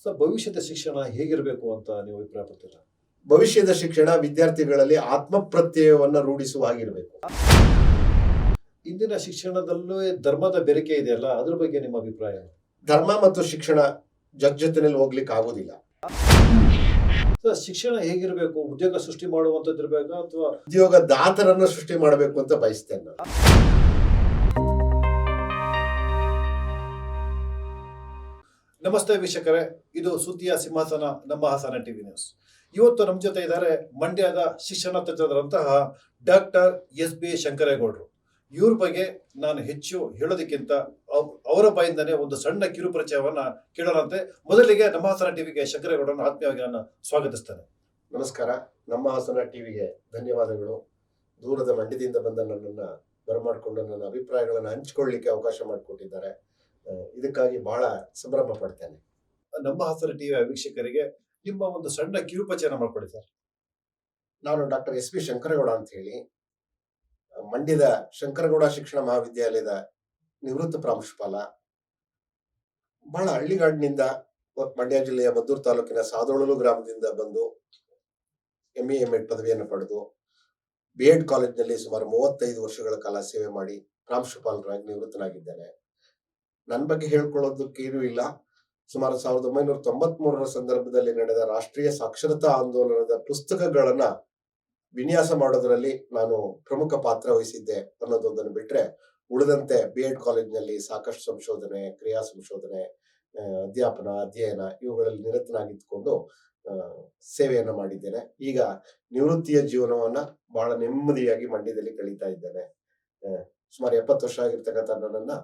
Sir, ಭವಿಷ್ಯದ ಶಿಕ್ಷಣ ಹೇಗಿರಬೇಕು ಅಂತ ನೀವು ಅಭಿಪ್ರಾಯ ಪಡ್ತೀರಾ? ಭವಿಷ್ಯದ ಶಿಕ್ಷಣ ವಿದ್ಯಾರ್ಥಿಗಳಲ್ಲಿ ಆತ್ಮಪ್ರತ್ಯಯವನ್ನು ರೂಢಿಸುವ ಹಾಗಿರಬೇಕು. ಇಂದಿನ ಶಿಕ್ಷಣದಲ್ಲೂ ಧರ್ಮದ ಬೆರಕೆ ಇದೆಯಲ್ಲ, ಅದ್ರ ಬಗ್ಗೆ ನಿಮ್ಮ ಅಭಿಪ್ರಾಯ? ಧರ್ಮ ಮತ್ತು ಶಿಕ್ಷಣ ಜೊತೆನಲ್ಲಿ ಹೋಗ್ಲಿಕ್ಕೆ ಆಗೋದಿಲ್ಲ. ಸರ್, ಶಿಕ್ಷಣ ಹೇಗಿರಬೇಕು? ಉದ್ಯೋಗ ಸೃಷ್ಟಿ ಮಾಡುವಂಥದ್ದು ಇರಬೇಕಾ ಅಥವಾ ಉದ್ಯೋಗದಾತರನ್ನು ಸೃಷ್ಟಿ ಮಾಡಬೇಕು ಅಂತ ಬಯಸ್ತೇನೆ ನಾನು. ನಮಸ್ತೆ ವೀಕ್ಷಕರೇ, ಇದು ಸುದ್ದಿಯ ಸಿಂಹಾಸನ, ನಮ್ಮ ಹಾಸನ ಟಿವಿ ನ್ಯೂಸ್. ಇವತ್ತು ನಮ್ಮ ಜೊತೆ ಇದ್ದಾರೆ ಮಂಡ್ಯದ ಶಿಕ್ಷಣ ತಜ್ಞರಾದಂತಹ ಡಾಕ್ಟರ್ ಎಸ್.ಬಿ. ಶಂಕರೇಗೌಡರು. ಇವ್ರ ಬಗ್ಗೆ ನಾನು ಹೆಚ್ಚು ಹೇಳೋದಕ್ಕಿಂತ ಅವರ ಬಾಯಿಂದನೇ ಒಂದು ಸಣ್ಣ ಕಿರು ಪರಿಚಯವನ್ನ ಕೇಳೋಣಂತೆ. ಮೊದಲಿಗೆ ನಮ್ಮ ಹಾಸನ ಟಿವಿಗೆ ಶಂಕರೇಗೌಡರನ್ನು ಆತ್ಮೀಯವಾಗಿ ನಾನು ಸ್ವಾಗತಿಸ್ತೇನೆ. ನಮಸ್ಕಾರ. ನಮ್ಮ ಹಾಸನ ಟಿವಿಗೆ ಧನ್ಯವಾದಗಳು. ದೂರದ ಮಂಡ್ಯದಿಂದ ಬಂದ ನನ್ನನ್ನು ಬರಮಾಡಿಕೊಂಡು ನನ್ನ ಅಭಿಪ್ರಾಯಗಳನ್ನು ಹಂಚಿಕೊಳ್ಳಿಕ್ಕೆ ಅವಕಾಶ ಮಾಡಿಕೊಟ್ಟಿದ್ದಾರೆ. ಇದಕ್ಕಾಗಿ ಬಹಳ ಸಂಭ್ರಮ ಪಡ್ತೇನೆ. ನಮ್ಮ ಹಾಸನ ಟಿವಿಯ ವೀಕ್ಷಕರಿಗೆ ನಿಮ್ಮ ಒಂದು ಸಣ್ಣ ಕಿರು ಪರಿಚಯನ ಮಾಡ್ಕೊಡಿ ಸರ್. ನಾನು ಡಾಕ್ಟರ್ ಎಸ್.ಬಿ. ಶಂಕರೇಗೌಡ ಅಂತ ಹೇಳಿ, ಮಂಡ್ಯದ ಶಂಕರಗೌಡ ಶಿಕ್ಷಣ ಮಹಾವಿದ್ಯಾಲಯದ ನಿವೃತ್ತ ಪ್ರಾಂಶುಪಾಲ. ಬಹಳ ಹಳ್ಳಿಗಾಡಿನಿಂದ ಮಂಡ್ಯ ಜಿಲ್ಲೆಯ ಮದ್ದೂರು ತಾಲೂಕಿನ ಸಾದೋಳಲು ಗ್ರಾಮದಿಂದ ಬಂದು MA M.Ed ಪದವಿಯನ್ನು ಪಡೆದು B.Ed ಕಾಲೇಜಿನಲ್ಲಿ ಸುಮಾರು 35 ವರ್ಷಗಳ ಕಾಲ ಸೇವೆ ಮಾಡಿ ಪ್ರಾಂಶುಪಾಲರಾಗಿ ನಿವೃತ್ತನಾಗಿದ್ದೇನೆ. ನನ್ನ ಬಗ್ಗೆ ಹೇಳ್ಕೊಳ್ಳೋದಕ್ಕೇನೂ ಇಲ್ಲ. ಸುಮಾರು 1993 ಸಂದರ್ಭದಲ್ಲಿ ನಡೆದ ರಾಷ್ಟ್ರೀಯ ಸಾಕ್ಷರತಾ ಆಂದೋಲನದ ಪುಸ್ತಕಗಳನ್ನ ವಿನ್ಯಾಸ ಮಾಡೋದರಲ್ಲಿ ನಾನು ಪ್ರಮುಖ ಪಾತ್ರ ವಹಿಸಿದ್ದೆ ಅನ್ನೋದೊಂದನ್ನು ಬಿಟ್ರೆ, ಉಳಿದಂತೆ B.Ed ಕಾಲೇಜಿನಲ್ಲಿ ಸಾಕಷ್ಟು ಸಂಶೋಧನೆ, ಕ್ರಿಯಾ ಸಂಶೋಧನೆ, ಅಧ್ಯಾಪನ, ಅಧ್ಯಯನ ಇವುಗಳಲ್ಲಿ ನಿರತನಾಗಿದ್ದುಕೊಂಡು ಸೇವೆಯನ್ನ ಮಾಡಿದ್ದೇನೆ. ಈಗ ನಿವೃತ್ತಿಯ ಜೀವನವನ್ನ ಬಹಳ ನೆಮ್ಮದಿಯಾಗಿ ಮಂಡ್ಯದಲ್ಲಿ ಕಳೀತಾ ಇದ್ದೇನೆ. ಸುಮಾರು 70 ವರ್ಷ ಆಗಿರ್ತಕ್ಕಂಥ ನನ್ನನ್ನ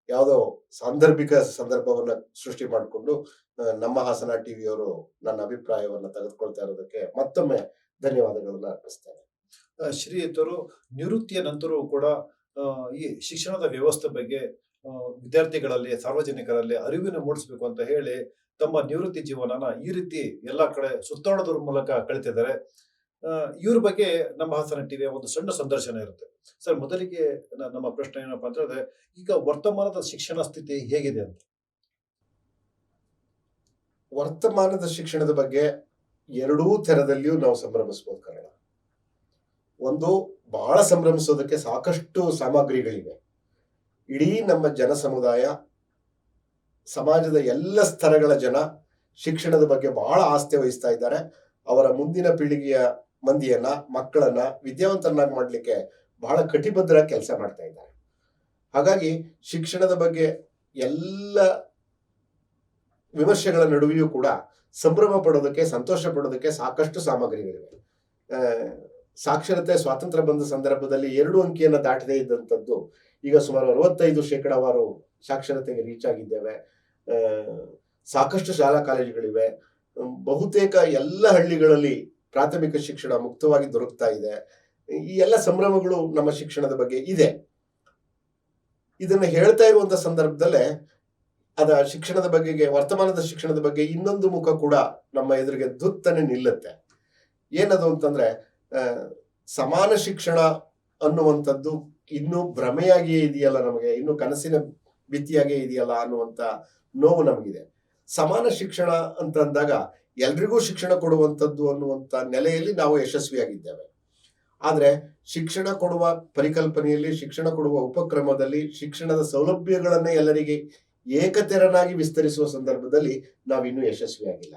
ಯಾವುದೋ ಸಾಂದರ್ಭಿಕ ಸಂದರ್ಭವನ್ನ ಸೃಷ್ಟಿ ಮಾಡಿಕೊಂಡು ನಮ್ಮ ಹಾಸನ ಟಿವಿಯವರು ನನ್ನ ಅಭಿಪ್ರಾಯವನ್ನ ತೆಗೆದುಕೊಳ್ತಾ ಇರೋದಕ್ಕೆ ಮತ್ತೊಮ್ಮೆ ಧನ್ಯವಾದಗಳನ್ನ ಅರ್ಪಿಸ್ತೇನೆ. ಶ್ರೀಯುತರು ನಿವೃತ್ತಿಯ ನಂತರವೂ ಕೂಡ ಈ ಶಿಕ್ಷಣದ ವ್ಯವಸ್ಥೆ ಬಗ್ಗೆ ವಿದ್ಯಾರ್ಥಿಗಳಲ್ಲಿ, ಸಾರ್ವಜನಿಕರಲ್ಲಿ ಅರಿವಿನ ಮೂಡಿಸಬೇಕು ಅಂತ ಹೇಳಿ ತಮ್ಮ ನಿವೃತ್ತಿ ಜೀವನನ ಈ ರೀತಿ ಎಲ್ಲಾ ಕಡೆ ಸುತ್ತಾಡೋದ್ರ ಮೂಲಕ ಕಳಿತಿದ್ದಾರೆ. ಇವ್ರ ಬಗ್ಗೆ ನಮ್ಮ ಹಾಸನ ಟಿವಿಯ ಒಂದು ಸಣ್ಣ ಸಂದರ್ಶನ ಇರುತ್ತೆ. ಸರ್, ಮೊದಲಿಗೆ ನಮ್ಮ ಪ್ರಶ್ನೆ ಏನಪ್ಪಾ ಅಂತಂದ್ರೆ, ಈಗ ವರ್ತಮಾನದ ಶಿಕ್ಷಣ ಸ್ಥಿತಿ ಹೇಗಿದೆ ಅಂತ? ವರ್ತಮಾನದ ಶಿಕ್ಷಣದ ಬಗ್ಗೆ ಎರಡೂ ತೆರದಲ್ಲಿಯೂ ನಾವು ಸಂಭ್ರಮಿಸಬಹುದು. ಕಾರಣ ಒಂದು, ಬಹಳ ಸಂಭ್ರಮಿಸೋದಕ್ಕೆ ಸಾಕಷ್ಟು ಸಾಮಗ್ರಿಗಳಿವೆ. ಇಡೀ ನಮ್ಮ ಜನ ಸಮುದಾಯ, ಸಮಾಜದ ಎಲ್ಲ ಸ್ತರಗಳ ಜನ ಶಿಕ್ಷಣದ ಬಗ್ಗೆ ಬಹಳ ಆಸ್ಥೆ ವಹಿಸ್ತಾ ಇದ್ದಾರೆ. ಅವರ ಮುಂದಿನ ಪೀಳಿಗೆಯ ಮಂದಿಯನ್ನ, ಮಕ್ಕಳನ್ನ ವಿದ್ಯಾವಂತರನ್ನಾಗಿ ಮಾಡ್ಲಿಕ್ಕೆ ಬಹಳ ಕಟಿಬದ್ಧ ಕೆಲಸ ಮಾಡ್ತಾ ಇದ್ದಾರೆ. ಹಾಗಾಗಿ ಶಿಕ್ಷಣದ ಬಗ್ಗೆ ಎಲ್ಲ ವಿಮರ್ಶೆಗಳ ನಡುವೆಯೂ ಕೂಡ ಸಂಭ್ರಮ ಪಡೋದಕ್ಕೆ, ಸಂತೋಷ ಪಡೋದಕ್ಕೆ ಸಾಕಷ್ಟು ಸಾಮಗ್ರಿಗಳಿವೆ. ಸಾಕ್ಷರತೆ ಸ್ವಾತಂತ್ರ್ಯ ಬಂದ ಸಂದರ್ಭದಲ್ಲಿ 2 ಅಂಕಿಯನ್ನು ದಾಟದೇ ಇದ್ದಂಥದ್ದು ಈಗ ಸುಮಾರು 65% ಸಾಕ್ಷರತೆಗೆ ರೀಚ್ ಆಗಿದ್ದೇವೆ. ಸಾಕಷ್ಟು ಶಾಲಾ ಕಾಲೇಜುಗಳಿವೆ. ಬಹುತೇಕ ಎಲ್ಲ ಹಳ್ಳಿಗಳಲ್ಲಿ ಪ್ರಾಥಮಿಕ ಶಿಕ್ಷಣ ಮುಕ್ತವಾಗಿ ದೊರಕ್ತಾ ಇದೆ. ಈ ಎಲ್ಲ ಸಂಭ್ರಮಗಳು ನಮ್ಮ ಶಿಕ್ಷಣದ ಬಗ್ಗೆ ಇದೆ. ಇದನ್ನ ಹೇಳ್ತಾ ಇರುವಂತ ಸಂದರ್ಭದಲ್ಲೇ ಶಿಕ್ಷಣದ ಬಗೆಗೆ, ವರ್ತಮಾನದ ಶಿಕ್ಷಣದ ಬಗ್ಗೆ ಇನ್ನೊಂದು ಮುಖ ಕೂಡ ನಮ್ಮ ಎದುರಿಗೆ ದುತ್ತನೆ ನಿಲ್ಲುತ್ತೆ. ಏನದು ಅಂತಂದ್ರೆ, ಸಮಾನ ಶಿಕ್ಷಣ ಅನ್ನುವಂಥದ್ದು ಇನ್ನೂ ಭ್ರಮೆಯಾಗಿಯೇ ಇದೆಯಲ್ಲ, ನಮಗೆ ಇನ್ನೂ ಕನಸಿನ ಭಿತ್ತಿಯಾಗೇ ಇದೆಯಲ್ಲ ಅನ್ನುವಂತ ನೋವು ನಮಗಿದೆ. ಸಮಾನ ಶಿಕ್ಷಣ ಅಂತ ಅಂದಾಗ ಎಲ್ರಿಗೂ ಶಿಕ್ಷಣ ಕೊಡುವಂಥದ್ದು ಅನ್ನುವಂಥ ನೆಲೆಯಲ್ಲಿ ನಾವು ಯಶಸ್ವಿಯಾಗಿದ್ದೇವೆ. ಆದ್ರೆ ಶಿಕ್ಷಣ ಕೊಡುವ ಪರಿಕಲ್ಪನೆಯಲ್ಲಿ, ಶಿಕ್ಷಣ ಕೊಡುವ ಉಪಕ್ರಮದಲ್ಲಿ, ಶಿಕ್ಷಣದ ಸೌಲಭ್ಯಗಳನ್ನೇ ಎಲ್ಲರಿಗೆ ಏಕತೆರನಾಗಿ ವಿಸ್ತರಿಸುವ ಸಂದರ್ಭದಲ್ಲಿ ನಾವಿನ್ನೂ ಯಶಸ್ವಿಯಾಗಿಲ್ಲ.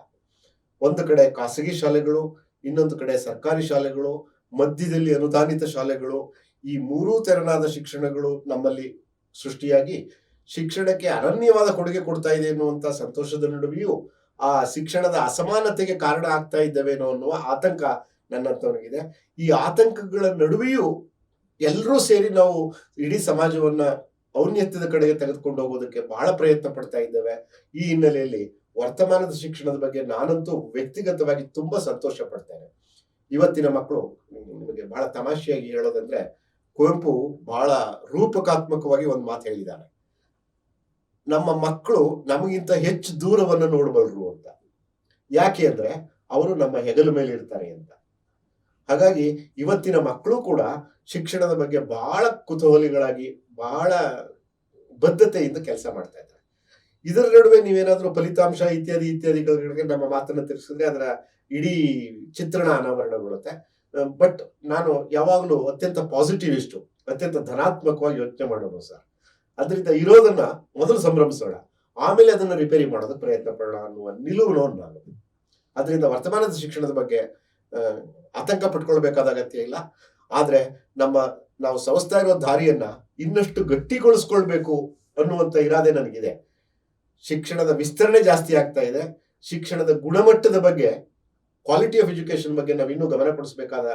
ಒಂದು ಕಡೆ ಖಾಸಗಿ ಶಾಲೆಗಳು, ಇನ್ನೊಂದು ಕಡೆ ಸರ್ಕಾರಿ ಶಾಲೆಗಳು, ಮಧ್ಯದಲ್ಲಿ ಅನುದಾನಿತ ಶಾಲೆಗಳು, ಈ 3 ತೆರನಾದ ಶಿಕ್ಷಣಗಳು ನಮ್ಮಲ್ಲಿ ಸೃಷ್ಟಿಯಾಗಿ ಶಿಕ್ಷಣಕ್ಕೆ ಅನನ್ಯವಾದ ಕೊಡುಗೆ ಕೊಡ್ತಾ ಇದೆ ಎನ್ನುವಂತ ಸಂತೋಷದ ನಡುವೆಯೂ ಆ ಶಿಕ್ಷಣದ ಅಸಮಾನತೆಗೆ ಕಾರಣ ಆಗ್ತಾ ಇದ್ದೇವೇನೋ ಅನ್ನುವ ಆತಂಕ ನನ್ನಂತವನಿಗಿದೆ. ಈ ಆತಂಕಗಳ ನಡುವೆಯೂ ಎಲ್ಲರೂ ಸೇರಿ ನಾವು ಇಡೀ ಸಮಾಜವನ್ನ ಔನ್ನತ್ಯದ ಕಡೆಗೆ ತೆಗೆದುಕೊಂಡು ಹೋಗೋದಕ್ಕೆ ಬಹಳ ಪ್ರಯತ್ನ ಪಡ್ತಾ ಇದ್ದೇವೆ. ಈ ಹಿನ್ನೆಲೆಯಲ್ಲಿ ವರ್ತಮಾನದ ಶಿಕ್ಷಣದ ಬಗ್ಗೆ ನಾನಂತೂ ವ್ಯಕ್ತಿಗತವಾಗಿ ತುಂಬಾ ಸಂತೋಷ ಪಡ್ತೇನೆ. ಇವತ್ತಿನ ಮಕ್ಕಳು, ನಿಮಗೆ ಬಹಳ ತಮಾಷೆಯಾಗಿ ಹೇಳೋದಂದ್ರೆ, ಕುವೆಂಪು ಬಹಳ ರೂಪಕಾತ್ಮಕವಾಗಿ ಒಂದು ಮಾತು ಹೇಳಿದ್ದಾರೆ, ನಮ್ಮ ಮಕ್ಕಳು ನಮಗಿಂತ ಹೆಚ್ಚು ದೂರವನ್ನು ನೋಡಬಲ್ಲರು ಅಂತ. ಯಾಕೆ ಅಂದ್ರೆ ಅವರು ನಮ್ಮ ಹೆಗಲ ಮೇಲೆ ಇರ್ತಾರೆ ಅಂತ. ಹಾಗಾಗಿ ಇವತ್ತಿನ ಮಕ್ಕಳು ಕೂಡ ಶಿಕ್ಷಣದ ಬಗ್ಗೆ ಬಹಳ ಕುತೂಹಲಿಗಳಾಗಿ, ಬಹಳ ಬದ್ಧತೆಯಿಂದ ಕೆಲಸ ಮಾಡ್ತಾ ಇದ್ದಾರೆ. ಇದರ ನಡುವೆ ನೀವೇನಾದ್ರೂ ಫಲಿತಾಂಶ ಇತ್ಯಾದಿ ಇತ್ಯಾದಿಗಳಿಗೆ ನಮ್ಮ ಮಾತನ್ನ ತಿಳಿಸಿದ್ರೆ ಅದರ ಇಡೀ ಚಿತ್ರಣ ಅನಾವರಣಗೊಳ್ಳುತ್ತೆ. ಬಟ್ ನಾನು ಯಾವಾಗಲೂ ಅತ್ಯಂತ ಪಾಸಿಟಿವಿಸ್ಟು, ಅತ್ಯಂತ ಧನಾತ್ಮಕವಾಗಿ ಯೋಚನೆ ಮಾಡೋದು ಸರ್. ಅದರಿಂದ ಇರೋದನ್ನ ಮೊದಲು ಸಂಭ್ರಮಿಸೋಣ, ಆಮೇಲೆ ಅದನ್ನ ರಿಪೇರಿ ಮಾಡೋದಕ್ಕೆ ಪ್ರಯತ್ನ ಪಡೋಣ ಅನ್ನುವ ನಿಲುವು ನಾನು. ಅದರಿಂದ ವರ್ತಮಾನದ ಶಿಕ್ಷಣದ ಬಗ್ಗೆ ಆತಂಕ ಪಟ್ಕೊಳ್ಬೇಕಾದ ಅಗತ್ಯ ಇಲ್ಲ. ಆದ್ರೆ ನಾವು ಸವಸ್ತಾ ಇರೋ ದಾರಿಯನ್ನ ಇನ್ನಷ್ಟು ಗಟ್ಟಿಗೊಳಿಸ್ಕೊಳ್ಬೇಕು ಅನ್ನುವಂತ ಇರಾದೆ ನನಗಿದೆ. ಶಿಕ್ಷಣದ ವಿಸ್ತರಣೆ ಜಾಸ್ತಿ ಆಗ್ತಾ ಇದೆ. ಶಿಕ್ಷಣದ ಗುಣಮಟ್ಟದ ಬಗ್ಗೆ, ಕ್ವಾಲಿಟಿ ಆಫ್ ಎಜುಕೇಶನ್ ಬಗ್ಗೆ ನಾವು ಇನ್ನೂ ಗಮನ ಪಡಿಸಬೇಕಾದ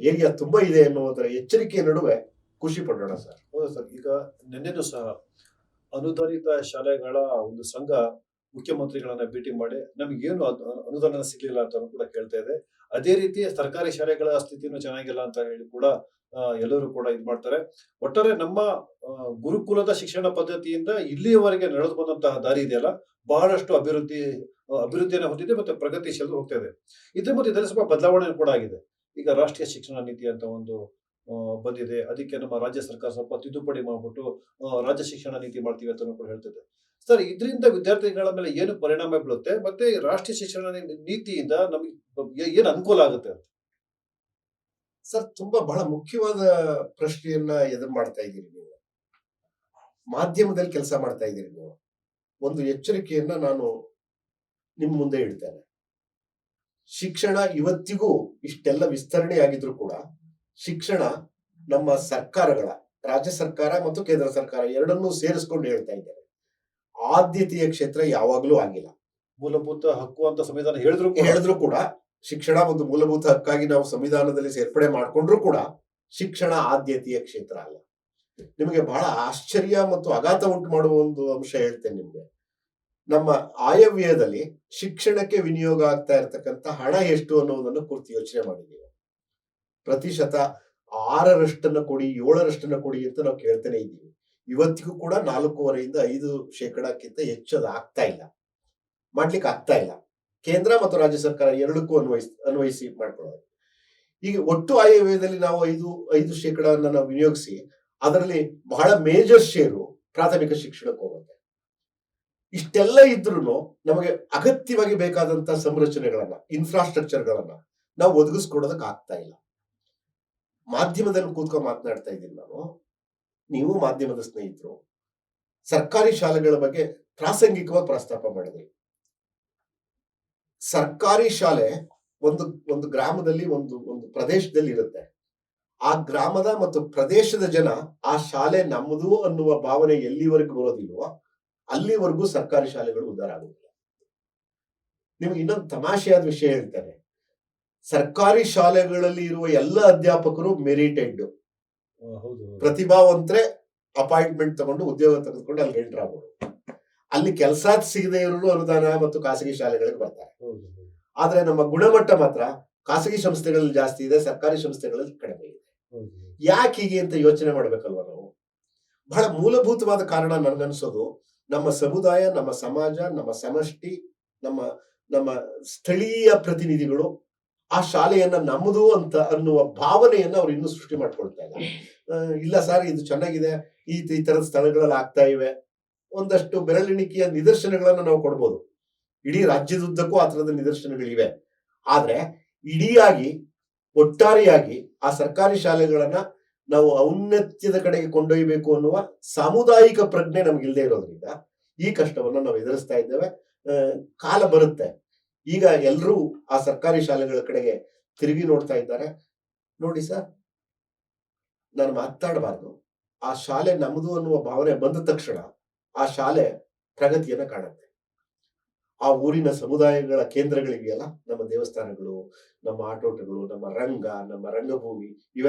ಏರಿಯಾ ತುಂಬಾ ಇದೆ ಎನ್ನುವುದರ ಎಚ್ಚರಿಕೆಯ ನಡುವೆ ಖುಷಿ ಪಡೋಣ ಸರ್. ಹೌದು ಸರ್. ಈಗ ನಿನ್ನೆನೂ ಸಹ ಅನುದಾನಿತ ಶಾಲೆಗಳ ಒಂದು ಸಂಘ ಮುಖ್ಯಮಂತ್ರಿಗಳನ್ನ ಭೇಟಿ ಮಾಡಿ ನಮಗೇನು ಅನುದಾನ ಸಿಗ್ಲಿಲ್ಲ ಅಂತ ಕೂಡ ಕೇಳ್ತಾ ಇದೆ. ಅದೇ ರೀತಿ ಸರ್ಕಾರಿ ಶಾಲೆಗಳ ಸ್ಥಿತಿನೂ ಚೆನ್ನಾಗಿಲ್ಲ ಅಂತ ಹೇಳಿ ಕೂಡ ಎಲ್ಲರೂ ಕೂಡ ಇದು ಮಾಡ್ತಾರೆ. ಒಟ್ಟಾರೆ ನಮ್ಮ ಗುರುಕುಲದ ಶಿಕ್ಷಣ ಪದ್ಧತಿಯಿಂದ ಇಲ್ಲಿಯವರೆಗೆ ನಡೆದು ಬಂದಂತಹ ದಾರಿ ಇದೆಯಲ್ಲ, ಬಹಳಷ್ಟು ಅಭಿವೃದ್ಧಿಯನ್ನು ಹೊಂದಿದೆ ಮತ್ತೆ ಪ್ರಗತಿಶೀಲ ಹೋಗ್ತಾ ಇದೆ. ಇದ್ರ ಮತ್ತೆ ಇದರಲ್ಲಿ ಸ್ವಲ್ಪ ಬದಲಾವಣೆ ಕೂಡ ಆಗಿದೆ. ಈಗ ರಾಷ್ಟ್ರೀಯ ಶಿಕ್ಷಣ ನೀತಿ ಅಂತ ಒಂದು ಬಂದಿದೆ. ಅದಕ್ಕೆ ನಮ್ಮ ರಾಜ್ಯ ಸರ್ಕಾರ ಸ್ವಲ್ಪ ತಿದ್ದುಪಡಿ ಮಾಡ್ಬಿಟ್ಟು ರಾಜ್ಯ ಶಿಕ್ಷಣ ನೀತಿ ಮಾಡ್ತೀವಿ ಅಂತ ಕೂಡ ಹೇಳ್ತಿದೆ. ಸರ್, ಇದರಿಂದ ವಿದ್ಯಾರ್ಥಿಗಳ ಮೇಲೆ ಏನು ಪರಿಣಾಮ ಬೀಳುತ್ತೆ ಮತ್ತೆ ರಾಷ್ಟ್ರೀಯ ಶಿಕ್ಷಣ ನೀತಿಯಿಂದ ನಮಗೆ ಏನು ಅನುಕೂಲ ಆಗುತ್ತೆ ಅಂತ? ಸರ್, ತುಂಬಾ ಬಹಳ ಮುಖ್ಯವಾದ ಪ್ರಶ್ನೆಯನ್ನ ಎದುರು ಮಾಡ್ತಾ ಇದ್ದೀರಿ ನೀವು. ಮಾಧ್ಯಮದಲ್ಲಿ ಕೆಲಸ ಮಾಡ್ತಾ ಇದ್ದೀರಿ ನೀವು. ಒಂದು ಎಚ್ಚರಿಕೆಯನ್ನ ನಾನು ನಿಮ್ ಮುಂದೆ ಇಡ್ತೇನೆ. ಶಿಕ್ಷಣ ಇವತ್ತಿಗೂ ಇಷ್ಟೆಲ್ಲ ವಿಸ್ತರಣೆ ಆಗಿದ್ರು ಕೂಡ ಶಿಕ್ಷಣ ನಮ್ಮ ಸರ್ಕಾರಗಳ, ರಾಜ್ಯ ಸರ್ಕಾರ ಮತ್ತು ಕೇಂದ್ರ ಸರ್ಕಾರ ಎರಡನ್ನೂ ಸೇರಿಸ್ಕೊಂಡು ಹೇಳ್ತಾ ಇದ್ದಾರೆ, ಆದ್ಯತೆಯ ಕ್ಷೇತ್ರ ಯಾವಾಗ್ಲೂ ಆಗಿಲ್ಲ. ಮೂಲಭೂತ ಹಕ್ಕು ಅಂತ ಸಂವಿಧಾನ ಹೇಳಿದ್ರು ಕೂಡ ಶಿಕ್ಷಣ ಒಂದು ಮೂಲಭೂತ ಹಕ್ಕಾಗಿ ನಾವು ಸಂವಿಧಾನದಲ್ಲಿ ಸೇರ್ಪಡೆ ಮಾಡ್ಕೊಂಡ್ರು ಕೂಡ ಶಿಕ್ಷಣ ಆದ್ಯತೆಯ ಕ್ಷೇತ್ರ ಅಲ್ಲ. ನಿಮಗೆ ಬಹಳ ಆಶ್ಚರ್ಯ ಮತ್ತು ಆಘಾತ ಉಂಟು ಮಾಡುವ ಒಂದು ಅಂಶ ಹೇಳ್ತೇನೆ ನಿಮ್ಗೆ. ನಮ್ಮ ಆಯವ್ಯಯದಲ್ಲಿ ಶಿಕ್ಷಣಕ್ಕೆ ವಿನಿಯೋಗ ಆಗ್ತಾ ಇರತಕ್ಕಂತ ಹಣ ಎಷ್ಟು ಅನ್ನೋದನ್ನು ಕುರಿತು ಯೋಚನೆ ಮಾಡಿದ್ದೀವಿ. ಪ್ರತಿಶತ 6% ಕೊಡಿ, 7% ಕೊಡಿ ಅಂತ ನಾವು ಕೇಳ್ತಾನೆ ಇದ್ದೀವಿ. ಇವತ್ತಿಗೂ ಕೂಡ 4.5% 5%ಕ್ಕಿಂತ ಹೆಚ್ಚು ಆಗ್ತಾ ಇಲ್ಲ, ಮಾಡ್ಲಿಕ್ಕೆ ಆಗ್ತಾ ಇಲ್ಲ. ಕೇಂದ್ರ ಮತ್ತು ರಾಜ್ಯ ಸರ್ಕಾರ ಎರಡಕ್ಕೂ ಅನ್ವಯಿಸಿ ಮಾಡ್ಕೊಳ್ಳೋದು. ಈಗ ಒಟ್ಟು ಆಯವ್ಯಯದಲ್ಲಿ ನಾವು 5% ನಾವು ವಿನಿಯೋಗಿಸಿ ಅದರಲ್ಲಿ ಬಹಳ ಮೇಜರ್ ಶೇರು ಪ್ರಾಥಮಿಕ ಶಿಕ್ಷಣಕ್ಕೆ ಹೋಗುತ್ತೆ. ಇಷ್ಟೆಲ್ಲ ಇದ್ರೂ ನಮಗೆ ಅಗತ್ಯವಾಗಿ ಬೇಕಾದಂತ ಸಂರಚನೆಗಳನ್ನ, ಇನ್ಫ್ರಾಸ್ಟ್ರಕ್ಚರ್ಗಳನ್ನ ನಾವು ಒದಗಿಸ್ಕೊಡೋದಕ್ಕೆ ಆಗ್ತಾ ಇಲ್ಲ. ಮಾಧ್ಯಮದಲ್ಲಿ ಕೂತ್ಕೊಂಡು ಮಾತನಾಡ್ತಾ ಇದ್ದೀನಿ ನಾನು, ನೀವು ಮಾಧ್ಯಮದ ಸ್ನೇಹಿತರು. ಸರ್ಕಾರಿ ಶಾಲೆಗಳ ಬಗ್ಗೆ ಪ್ರಾಸಂಗಿಕವಾಗಿ ಪ್ರಸ್ತಾಪ ಮಾಡಿದ್ರಿ. ಸರ್ಕಾರಿ ಶಾಲೆ ಒಂದು ಗ್ರಾಮದಲ್ಲಿ, ಒಂದು ಪ್ರದೇಶದಲ್ಲಿ ಇರುತ್ತೆ. ಆ ಗ್ರಾಮದ ಮತ್ತು ಪ್ರದೇಶದ ಜನ ಆ ಶಾಲೆ ನಮ್ಮದು ಅನ್ನುವ ಭಾವನೆ ಎಲ್ಲಿವರೆಗೂ ಬರೋದಿಲ್ವೋ ಅಲ್ಲಿವರೆಗೂ ಸರ್ಕಾರಿ ಶಾಲೆಗಳು ಉದ್ಧಾರ ಆಗುದಿಲ್ಲ. ನಿಮ್ಗೆ ಇನ್ನೊಂದು ತಮಾಷೆಯಾದ ವಿಷಯ ಹೇಳ್ತಾರೆ. ಸರ್ಕಾರಿ ಶಾಲೆಗಳಲ್ಲಿ ಇರುವ ಎಲ್ಲ ಅಧ್ಯಾಪಕರು ಮೆರಿಟೆಡ್, ಪ್ರತಿಭಾವಂತರೆ, ಅಪಾಯಿಂಟ್ಮೆಂಟ್ ತಗೊಂಡು ಉದ್ಯೋಗ ತೆಗೆದುಕೊಂಡು ಅಲ್ಲಿ ಎಂಟರ್ ಆಗೋರು. ಅಲ್ಲಿ ಕೆಲಸ ಸಿಗದೆ ಇರೋರು ಅನುದಾನ ಮತ್ತು ಖಾಸಗಿ ಶಾಲೆಗಳಿಗೆ ಬರ್ತಾರೆ. ಆದ್ರೆ ನಮ್ಮ ಗುಣಮಟ್ಟ ಮಾತ್ರ ಖಾಸಗಿ ಸಂಸ್ಥೆಗಳಲ್ಲಿ ಜಾಸ್ತಿ ಇದೆ, ಸರ್ಕಾರಿ ಸಂಸ್ಥೆಗಳಲ್ಲಿ ಕಡಿಮೆ ಇದೆ. ಯಾಕೆ ಹೀಗೆ ಅಂತ ಯೋಚನೆ ಮಾಡ್ಬೇಕಲ್ವ ನಾವು. ಬಹಳ ಮೂಲಭೂತವಾದ ಕಾರಣ ನನ್ಗನ್ಸೋದು, ನಮ್ಮ ಸಮುದಾಯ, ನಮ್ಮ ಸಮಾಜ, ನಮ್ಮ ಸಮಷ್ಟಿ, ನಮ್ಮ ಸ್ಥಳೀಯ ಪ್ರತಿನಿಧಿಗಳು ಆ ಶಾಲೆಯನ್ನ ನಮ್ಮದು ಅಂತ ಅನ್ನುವ ಭಾವನೆಯನ್ನ ಅವ್ರು ಇನ್ನೂ ಸೃಷ್ಟಿ ಮಾಡ್ಕೊಳ್ತಾ ಇಲ್ಲ. ಇಲ್ಲ ಸರ್, ಇದು ಚೆನ್ನಾಗಿದೆ, ಈ ತರದ ಸ್ಥಳಗಳಲ್ಲಿ ಆಗ್ತಾ ಇವೆ, ಒಂದಷ್ಟು ಬೆರಳೆಣಿಕೆಯ ನಿದರ್ಶನಗಳನ್ನು ನಾವು ಕೊಡ್ಬೋದು. ಇಡೀ ರಾಜ್ಯದುದ್ದಕ್ಕೂ ಆ ತರದ ನಿದರ್ಶನಗಳಿವೆ. ಆದ್ರೆ ಇಡಿಯಾಗಿ, ಒಟ್ಟಾರೆಯಾಗಿ ಆ ಸರ್ಕಾರಿ ಶಾಲೆಗಳನ್ನ ನಾವು ಔನ್ನತ್ಯದ ಕಡೆಗೆ ಕೊಂಡೊಯ್ಯಬೇಕು ಅನ್ನುವ ಸಾಮುದಾಯಿಕ ಪ್ರಜ್ಞೆ ನಮ್ಗಿಲ್ದೇ ಇರೋದ್ರಿಂದ ಈ ಕಷ್ಟವನ್ನ ನಾವು ಎದುರಿಸ್ತಾ ಇದ್ದೇವೆ. ಕಾಲ ಬರುತ್ತೆ, ಈಗ ಎಲ್ರೂ ಆ ಸರ್ಕಾರಿ ಶಾಲೆಗಳ ಕಡೆಗೆ ತಿರುಗಿ ನೋಡ್ತಾ ಇದ್ದಾರೆ. ನೋಡಿ ಸರ್, ನಾನು ಮಾತಾಡಬಾರ್ದು, ಆ ಶಾಲೆ ನಮ್ಮದು ಅನ್ನುವ ಭಾವನೆ ಬಂದ ತಕ್ಷಣ ಆ ಶಾಲೆ ಪ್ರಗತಿಯನ್ನ ಕಾಣುತ್ತೆ. ಆ ಊರಿನ ಸಮುದಾಯಗಳ ಕೇಂದ್ರಗಳಿವೆಯಲ್ಲ, ನಮ್ಮ ದೇವಸ್ಥಾನಗಳು, ನಮ್ಮ ಆಟೋಟಗಳು, ನಮ್ಮ ರಂಗ, ನಮ್ಮ ರಂಗಭೂಮಿ,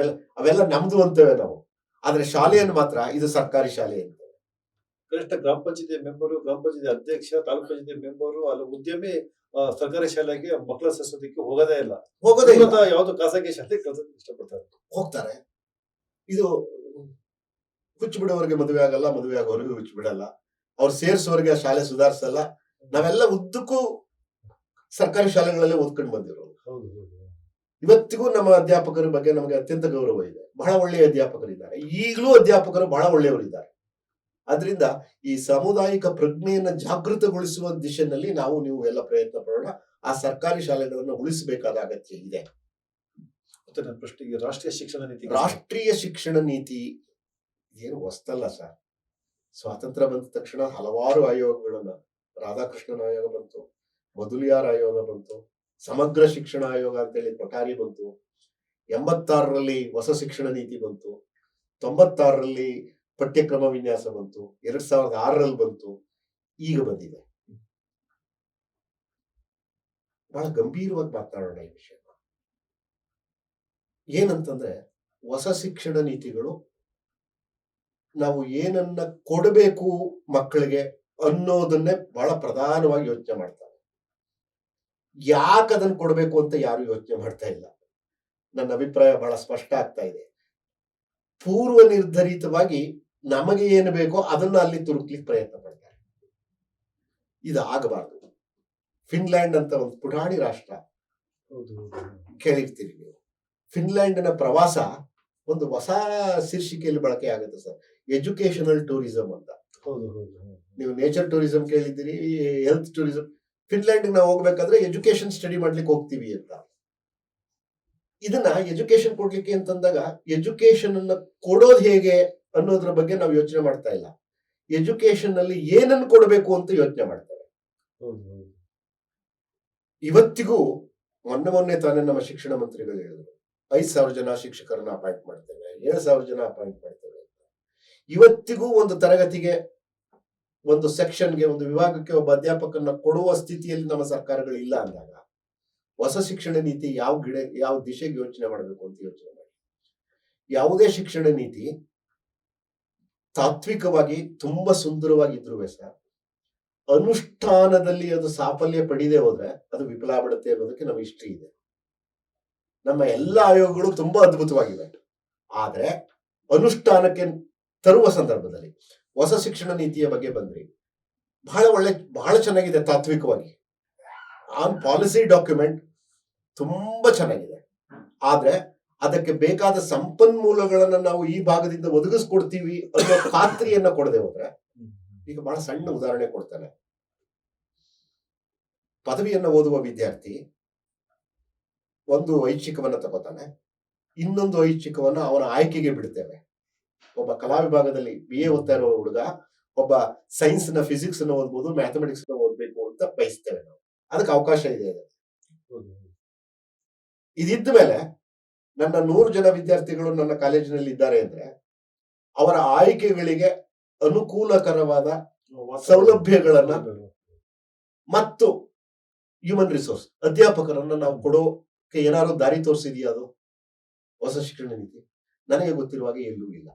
ಅವೆಲ್ಲ ನಮ್ದು ಅಂತೇವೆ ನಾವು. ಆದ್ರೆ ಶಾಲೆಯನ್ನು ಮಾತ್ರ ಇದು ಸರ್ಕಾರಿ ಶಾಲೆ ಅಂತ. ಕನಿಷ್ಠ ಗ್ರಾಮ ಪಂಚಾಯತಿ ಮೆಂಬರು, ಗ್ರಾಮ ಪಂಚಾಯತಿ ಅಧ್ಯಕ್ಷ, ತಾಲೂಕ್ ಪಂಚಾಯತಿ ಮೆಂಬರು, ಅಲ್ಲಿ ಉದ್ಯಮಿ ಸರ್ಕಾರಿ ಶಾಲೆಗೆ ಮಕ್ಕಳ ಸೇರಿಸೋದಕ್ಕೆ ಹೋಗೋದೇ ಇಲ್ಲ. ಯಾವ್ದು ಖಾಸಗಿ ಶಾಲೆ ಕಳ್ಸೋದಕ್ಕೆ ಇಷ್ಟಪಡ್ತಾರೆ, ಹೋಗ್ತಾರೆ. ಇದು ಹುಚ್ಚು ಬಿಡೋವರೆಗೆ ಮದುವೆ ಆಗಲ್ಲ, ಮದುವೆ ಆಗೋವರೆಗೆ ಹುಚ್ಚು ಬಿಡಲ್ಲ, ಅವ್ರು ಸೇರಿಸೋವರೆಗೆ ಆ ಶಾಲೆ ಸುಧಾರಿಸಲ್ಲ. ನಾವೆಲ್ಲ ಉದ್ದಕ್ಕೂ ಸರ್ಕಾರಿ ಶಾಲೆಗಳಲ್ಲೇ ಓದ್ಕೊಂಡು ಬಂದಿರೋದು. ಇವತ್ತಿಗೂ ನಮ್ಮ ಅಧ್ಯಾಪಕರ ಬಗ್ಗೆ ನಮಗೆ ಅತ್ಯಂತ ಗೌರವ ಇದೆ. ಬಹಳ ಒಳ್ಳೆಯ ಅಧ್ಯಾಪಕರಿದ್ದಾರೆ, ಈಗಲೂ ಅಧ್ಯಾಪಕರು ಬಹಳ ಒಳ್ಳೆಯವರಿದ್ದಾರೆ. ಅದರಿಂದ ಈ ಸಾಮುದಾಯಿಕ ಪ್ರಜ್ಞೆಯನ್ನ ಜಾಗೃತಗೊಳಿಸುವ ದಿಶೆಯಲ್ಲಿ ನೀವು ಎಲ್ಲ ಪ್ರಯತ್ನ ಪಡೋಣ. ಆ ಸರ್ಕಾರಿ ಶಾಲೆಗಳನ್ನು ಉಳಿಸಬೇಕಾದ ಅಗತ್ಯ ಇದೆ. ಮತ್ತೆ ನನ್ನ ಪ್ರಶ್ನೆಗೆ ರಾಷ್ಟ್ರೀಯ ಶಿಕ್ಷಣ ನೀತಿ ರಾಷ್ಟ್ರೀಯ ಶಿಕ್ಷಣ ನೀತಿ ಏನು ಹೊಸ್ತಲ್ಲ ಸರ್. ಸ್ವಾತಂತ್ರ್ಯ ಬಂದ ತಕ್ಷಣ ಹಲವಾರು ಆಯೋಗಗಳನ್ನ, ರಾಧಾಕೃಷ್ಣನ್ ಆಯೋಗ ಬಂತು, ಮೊದಲಿಯಾರ್ ಆಯೋಗ ಬಂತು, ಸಮಗ್ರ ಶಿಕ್ಷಣ ಆಯೋಗ ಅಂತೇಳಿ ಕೊಠಾರಿ ಬಂತು, 86ರಲ್ಲಿ ಹೊಸ ಶಿಕ್ಷಣ ನೀತಿ ಬಂತು, 96ರಲ್ಲಿ ಪಠ್ಯಕ್ರಮ ವಿನ್ಯಾಸ ಬಂತು, 2006ರಲ್ಲಿ ಬಂತು, ಈಗ ಬಂದಿದೆ. ಬಹಳ ಗಂಭೀರವಾಗಿ ಮಾತನಾಡೋಣ ಈ ವಿಷಯ. ಏನಂತಂದ್ರೆ ಹೊಸ ಶಿಕ್ಷಣ ನೀತಿಗಳು ನಾವು ಏನನ್ನ ಕೊಡಬೇಕು ಮಕ್ಕಳಿಗೆ ಅನ್ನೋದನ್ನೇ ಬಹಳ ಪ್ರಧಾನವಾಗಿ ಯೋಚನೆ ಮಾಡ್ತಾರೆ. ಯಾಕೆ ಅದನ್ನ ಕೊಡಬೇಕು ಅಂತ ಯಾರು ಯೋಚನೆ ಮಾಡ್ತಾ ಇಲ್ಲ. ನನ್ನ ಅಭಿಪ್ರಾಯ ಬಹಳ ಸ್ಪಷ್ಟ ಆಗ್ತಾ ಇದೆ. ಪೂರ್ವ ನಿರ್ಧರಿತವಾಗಿ ನಮಗೆ ಏನು ಬೇಕೋ ಅದನ್ನ ಅಲ್ಲಿ ತುರುಕ್ಲಿಕ್ಕೆ ಪ್ರಯತ್ನ ಪಡ್ತಾರೆ. ಇದು ಆಗಬಾರ್ದು. ಫಿನ್ಲ್ಯಾಂಡ್ ಅಂತ ಒಂದು ಪುಟಾಣಿ ರಾಷ್ಟ್ರ, ಕೇಳಿರ್ತೀರಿ ನೀವು. ಫಿನ್ಲ್ಯಾಂಡ್ನ ಪ್ರವಾಸ ಒಂದು ಹೊಸ ಶೀರ್ಷಿಕೆಯಲ್ಲಿ ಬಳಕೆ ಆಗುತ್ತೆ ಸರ್, ಎಜುಕೇಶನಲ್ ಟೂರಿಸಂ ಅಂತ. ನೀವು ನೇಚರ್ ಟೂರಿಸಂ ಕೇಳಿದ್ದೀರಿ, ಹೆಲ್ತ್ ಟೂರಿಸಂ. ಫಿನ್ಲ್ಯಾಂಡ್ ನಾವು ಹೋಗ್ಬೇಕಾದ್ರೆ ಎಜುಕೇಶನ್ ಸ್ಟಡಿ ಮಾಡ್ಲಿಕ್ಕೆ ಹೋಗ್ತೀವಿ ಅಂತ. ಇದನ್ನ ಎಜುಕೇಶನ್ ಕೊಡ್ಲಿಕ್ಕೆ ಅಂತಂದಾಗ ಎಜುಕೇಶನ್ ಅನ್ನ ಕೊಡೋದು ಹೇಗೆ ಅನ್ನೋದ್ರ ಬಗ್ಗೆ ನಾವು ಯೋಚನೆ ಮಾಡ್ತಾ ಇಲ್ಲ. ಎಜುಕೇಶನ್ ಅಲ್ಲಿ ಏನನ್ನು ಕೊಡಬೇಕು ಅಂತ ಯೋಚನೆ ಮಾಡ್ತೇವೆ. ಇವತ್ತಿಗೂ ಮೊನ್ನೆ ತಾನೇ ನಮ್ಮ ಶಿಕ್ಷಣ ಮಂತ್ರಿಗಳು ಹೇಳಿದ್ರು, 5,000 ಜನ ಶಿಕ್ಷಕರನ್ನ ಅಪಾಯಿಂಟ್ ಮಾಡ್ತೇವೆ, 7,000 ಜನ ಅಪಾಯಿಂಟ್ ಮಾಡ್ತೇವೆ ಅಂತ. ಇವತ್ತಿಗೂ ಒಂದು ತರಗತಿಗೆ, ಒಂದು ಸೆಕ್ಷನ್ಗೆ, ಒಂದು ವಿಭಾಗಕ್ಕೆ ಒಬ್ಬ ಅಧ್ಯಾಪಕರನ್ನ ಕೊಡುವ ಸ್ಥಿತಿಯಲ್ಲಿ ನಮ್ಮ ಸರ್ಕಾರಗಳು ಇಲ್ಲ ಅಂದಾಗ ಹೊಸ ಶಿಕ್ಷಣ ನೀತಿ ಯಾವ ದಿಶೆಗೆ ಯೋಚನೆ ಮಾಡಬೇಕು ಅಂತ ಯೋಚನೆ ಮಾಡಿ. ಯಾವುದೇ ಶಿಕ್ಷಣ ನೀತಿ ತಾತ್ವಿಕವಾಗಿ ತುಂಬಾ ಸುಂದರವಾಗಿದ್ರು ಸರ್, ಅನುಷ್ಠಾನದಲ್ಲಿ ಅದು ಸಾಫಲ್ಯ ಪಡೆಯದೆ ಹೋದ್ರೆ ಅದು ವಿಫಲ ಆಗ್ಬಿಡುತ್ತೆ ಅನ್ನೋದಕ್ಕೆ ನಮ್ಮ ಹಿಸ್ಟ್ರಿ ಇದೆ. ನಮ್ಮ ಎಲ್ಲ ಆಯೋಗಗಳು ತುಂಬಾ ಅದ್ಭುತವಾಗಿವೆ. ಆದ್ರೆ ಅನುಷ್ಠಾನಕ್ಕೆ ತರುವ ಸಂದರ್ಭದಲ್ಲಿ ಹೊಸ ಶಿಕ್ಷಣ ನೀತಿಯ ಬಗ್ಗೆ ಬಂದ್ರಿ, ಬಹಳ ಚೆನ್ನಾಗಿದೆ ತಾತ್ವಿಕವಾಗಿ. ಆನ್ ಪಾಲಿಸಿ ಡಾಕ್ಯುಮೆಂಟ್ ತುಂಬಾ ಚೆನ್ನಾಗಿದೆ. ಆದ್ರೆ ಅದಕ್ಕೆ ಬೇಕಾದ ಸಂಪನ್ಮೂಲಗಳನ್ನ ನಾವು ಈ ಭಾಗದಿಂದ ಒದಗಿಸ್ಕೊಡ್ತೀವಿ ಅನ್ನೋ ಖಾತ್ರಿಯನ್ನ ಕೊಡದೆ ಹೋದ್ರೆ, ಈಗ ಬಹಳ ಸಣ್ಣ ಉದಾಹರಣೆ ಕೊಡ್ತಾನೆ. ಪದವಿಯನ್ನ ಓದುವ ವಿದ್ಯಾರ್ಥಿ ಒಂದು ಐಚ್ಛಿಕವನ್ನ ತಗೋತಾನೆ, ಇನ್ನೊಂದು ಐಚ್ಛಿಕವನ್ನ ಅವನ ಆಯ್ಕೆಗೆ ಬಿಡ್ತೇವೆ. ಒಬ್ಬ ಕಲಾ ವಿಭಾಗದಲ್ಲಿ BA ಓದ್ತಾ ಇರೋ ಹುಡುಗ ಒಬ್ಬ ಸೈನ್ಸ್ ನ ಫಿಸಿಕ್ಸ್ ನ ಓದ್ಬೋದು, ಮ್ಯಾಥಮೆಟಿಕ್ಸ್ ನ ಓದ್ಬೇಕು ಅಂತ ಬಯಸ್ತೇವೆ ನಾವು. ಅದಕ್ಕೆ ಅವಕಾಶ ಇದೆ. ಇದಿದ್ದ ಮೇಲೆ ನನ್ನ 100 ಜನ ವಿದ್ಯಾರ್ಥಿಗಳು ನನ್ನ ಕಾಲೇಜಿನಲ್ಲಿ ಇದ್ದಾರೆ ಅಂದ್ರೆ ಅವರ ಆಯ್ಕೆಗಳಿಗೆ ಅನುಕೂಲಕರವಾದ ಸೌಲಭ್ಯಗಳನ್ನ ಮತ್ತು ಹ್ಯೂಮನ್ ರಿಸೋರ್ಸ್ ಅಧ್ಯಾಪಕರನ್ನ ನಾವು ಕೊಡೋಕೆ ಏನಾದ್ರು ದಾರಿ ತೋರಿಸಿದೆಯಾ ಅದು ಹೊಸ ಶಿಕ್ಷಣ ನೀತಿ? ನನಗೆ ಗೊತ್ತಿರುವಾಗ ಎಲ್ಲೂ ಇಲ್ಲ.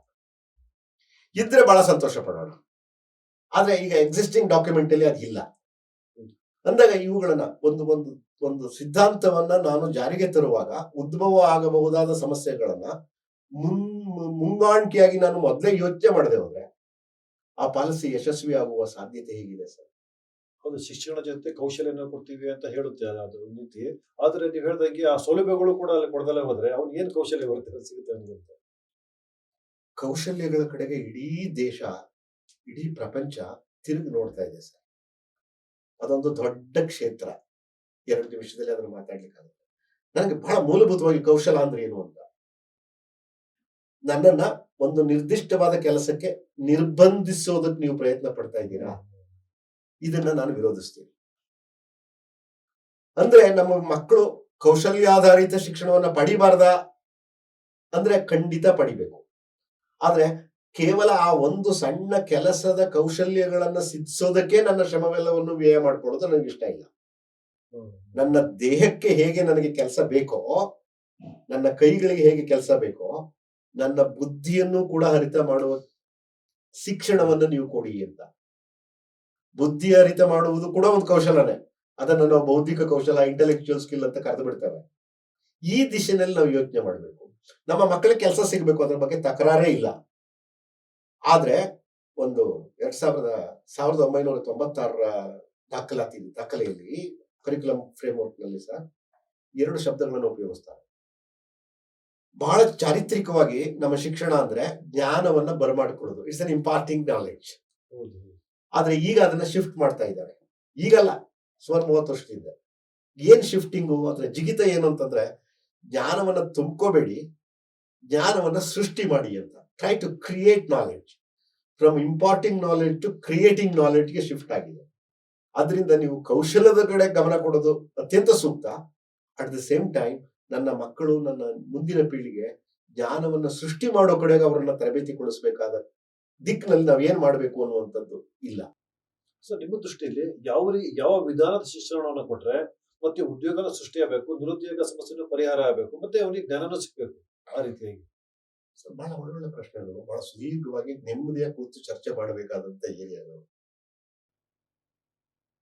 ಇದ್ರೆ ಬಹಳ ಸಂತೋಷ ಪಡೋಣ. ಆದ್ರೆ ಈಗ ಎಕ್ಸಿಸ್ಟಿಂಗ್ ಡಾಕ್ಯುಮೆಂಟ್ ಅಲ್ಲಿ ಅದಿಲ್ಲ ಅಂದಾಗ ಇವುಗಳನ್ನ ಒಂದು ಸಿದ್ಧಾಂತವನ್ನ ನಾನು ಜಾರಿಗೆ ತರುವಾಗ ಉದ್ಭವ ಆಗಬಹುದಾದ ಸಮಸ್ಯೆಗಳನ್ನ ಮುಂಗಾಣಿಕೆಯಾಗಿ ನಾನು ಮೊದಲೇ ಯೋಚನೆ ಮಾಡದೆ ಹೋದ್ರೆ ಆ ಪಾಲಿಸಿ ಯಶಸ್ವಿ ಆಗುವ ಸಾಧ್ಯತೆ ಹೇಗಿದೆ ಸರ್? ಹೌದು, ಶಿಕ್ಷಣ ಜೊತೆ ಕೌಶಲ್ಯನ ಕೊಡ್ತೀವಿ ಅಂತ ಹೇಳುತ್ತೆ ಅದು ನೀತಿ. ಆದ್ರೆ ನೀವು ಹೇಳ್ದಂಗೆ ಆ ಸೌಲಭ್ಯಗಳು ಕೂಡ ಅಲ್ಲಿ ಕೊಡದಲ್ಲೇ ಹೋದ್ರೆ ಅವ್ನು ಏನ್ ಕೌಶಲ್ಯ ಬರುತ್ತೆ ಸಿಗುತ್ತೆ ಅವನಿಗೆ ಅಂತ. ಕೌಶಲ್ಯಗಳ ಕಡೆಗೆ ಇಡೀ ದೇಶ, ಇಡೀ ಪ್ರಪಂಚ ತಿರುಗಿ ನೋಡ್ತಾ ಇದೆ ಸರ್. ಅದೊಂದು ದೊಡ್ಡ ಕ್ಷೇತ್ರ. 2 ನಿಮಿಷದಲ್ಲಿ ಅದನ್ನು ಮಾತಾಡ್ಲಿಕ್ಕಾಗುತ್ತೆ. ನನಗೆ ಬಹಳ ಮೂಲಭೂತವಾಗಿ ಕೌಶಲ ಅಂದ್ರೆ ಏನು ಅಂತ, ನನ್ನನ್ನ ಒಂದು ನಿರ್ದಿಷ್ಟವಾದ ಕೆಲಸಕ್ಕೆ ನಿರ್ಬಂಧಿಸೋದಕ್ಕೆ ನೀವು ಪ್ರಯತ್ನ ಪಡ್ತಾ ಇದ್ದೀರಾ, ಇದನ್ನ ನಾನು ವಿರೋಧಿಸ್ತೀನಿ. ಅಂದ್ರೆ ನಮ್ಮ ಮಕ್ಕಳು ಕೌಶಲ್ಯಾಧಾರಿತ ಶಿಕ್ಷಣವನ್ನ ಪಡಿಬಾರ್ದ ಅಂದ್ರೆ ಖಂಡಿತ ಪಡಿಬೇಕು. ಆದ್ರೆ ಕೇವಲ ಆ ಒಂದು ಸಣ್ಣ ಕೆಲಸದ ಕೌಶಲ್ಯಗಳನ್ನ ಸಿದ್ಧಿಸೋದಕ್ಕೆ ನನ್ನ ಶ್ರಮವೆಲ್ಲವನ್ನು ವ್ಯಯ ಮಾಡ್ಕೊಳ್ಳೋದು ನನಗೆ ಇಷ್ಟ ಇಲ್ಲ. ನನ್ನ ದೇಹಕ್ಕೆ ಹೇಗೆ ನನಗೆ ಕೆಲಸ ಬೇಕೋ, ನನ್ನ ಕೈಗಳಿಗೆ ಹೇಗೆ ಕೆಲಸ ಬೇಕೋ, ನನ್ನ ಬುದ್ಧಿಯನ್ನು ಕೂಡ ಹರಿತ ಮಾಡುವ ಶಿಕ್ಷಣವನ್ನು ನೀವು ಕೊಡಿ ಅಂತ. ಬುದ್ಧಿ ಹರಿತ ಮಾಡುವುದು ಕೂಡ ಒಂದು ಕೌಶಲನೇ. ಅದನ್ನು ನಾವು ಬೌದ್ಧಿಕ ಕೌಶಲ, ಇಂಟೆಲೆಕ್ಚುಯಲ್ ಸ್ಕಿಲ್ ಅಂತ ಕರೆದು ಬಿಡ್ತೇವೆ. ಈ ದಿಶೆನಲ್ಲಿ ನಾವು ಯೋಚನೆ ಮಾಡಬೇಕು. ನಮ್ಮ ಮಕ್ಕಳಿಗೆ ಕೆಲಸ ಸಿಗಬೇಕು, ಅದ್ರ ಬಗ್ಗೆ ತಕರಾರೇ ಇಲ್ಲ. ಆದ್ರೆ ಒಂದು 1996ರ ದಾಖಲೆಯಲ್ಲಿ ಕರಿಕ್ಯುಲಮ್ ಫ್ರೇಮ್ ವರ್ಕ್ ನಲ್ಲಿ ಸರ್ 2 ಶಬ್ದಗಳನ್ನು ಉಪಯೋಗಿಸ್ತಾರೆ. ಬಹಳ ಚಾರಿತ್ರಿಕವಾಗಿ ನಮ್ಮ ಶಿಕ್ಷಣ ಅಂದ್ರೆ ಜ್ಞಾನವನ್ನ ಬರಮಾಡಿಕೊಳ್ಳೋದು. It's an imparting knowledge. ಆದ್ರೆ ಈಗ ಅದನ್ನ ಶಿಫ್ಟ್ ಮಾಡ್ತಾ ಇದ್ದಾರೆ. ಈಗಲ್ಲ, ಸುಮಾರು 30 ವರ್ಷದಿಂದ. ಏನ್ ಶಿಫ್ಟಿಂಗು ಅಂದ್ರೆ ಜಿಗಿತ ಏನು ಅಂತಂದ್ರೆ, ಜ್ಞಾನವನ್ನ ತುಂಬ್ಕೋಬೇಡಿ, ಜ್ಞಾನವನ್ನ ಸೃಷ್ಟಿ ಮಾಡಿ ಅಂತ. Try to create knowledge. From imparting knowledge to creating ನಾಲೆಡ್ಜ್ಗೆ ಶಿಫ್ಟ್ ಆಗಿದೆ. ಅದರಿಂದ ನೀವು ಕೌಶಲ್ಯದ ಕಡೆ ಗಮನ ಕೊಡೋದು ಅತ್ಯಂತ ಸೂಕ್ತ. ಅಟ್ ದ ಸೇಮ್ ಟೈಮ್ ನನ್ನ ಮಕ್ಕಳು, ನನ್ನ ಮುಂದಿನ ಪೀಳಿಗೆ ಜ್ಞಾನವನ್ನ ಸೃಷ್ಟಿ ಮಾಡೋ ಕಡೆಗೆ ಅವರನ್ನ ತರಬೇತಿಗೊಳಿಸಬೇಕಾದ ದಿಕ್ಕಿನಲ್ಲಿ ನಾವೇನ್ ಮಾಡಬೇಕು ಅನ್ನುವಂಥದ್ದು ಇಲ್ಲ. ಸೊ ನಿಮ್ಮ ದೃಷ್ಟಿಯಲ್ಲಿ ಯಾವ ವಿಧಾನದ ಶಿಕ್ಷಣವನ್ನು ಕೊಟ್ರೆ ಮತ್ತೆ ಉದ್ಯೋಗನ ಸೃಷ್ಟಿಯಾಗಬೇಕು, ನಿರುದ್ಯೋಗ ಸಮಸ್ಯೆ ಪರಿಹಾರ ಆಗಬೇಕು, ಮತ್ತೆ ಅವನಿಗೆ ಜ್ಞಾನನೂ ಸಿಗ್ಬೇಕು, ಆ ರೀತಿಯಾಗಿ? ಬಹಳ ಒಳ್ಳೊಳ್ಳೆ ಪ್ರಶ್ನೆಗಳು, ಬಹಳ ಸುದೀರ್ಘವಾಗಿ ನೆಮ್ಮದಿಯ ಕೂತು ಚರ್ಚೆ ಮಾಡಬೇಕಾದಂತ ಏರಿಯಾಗಳು.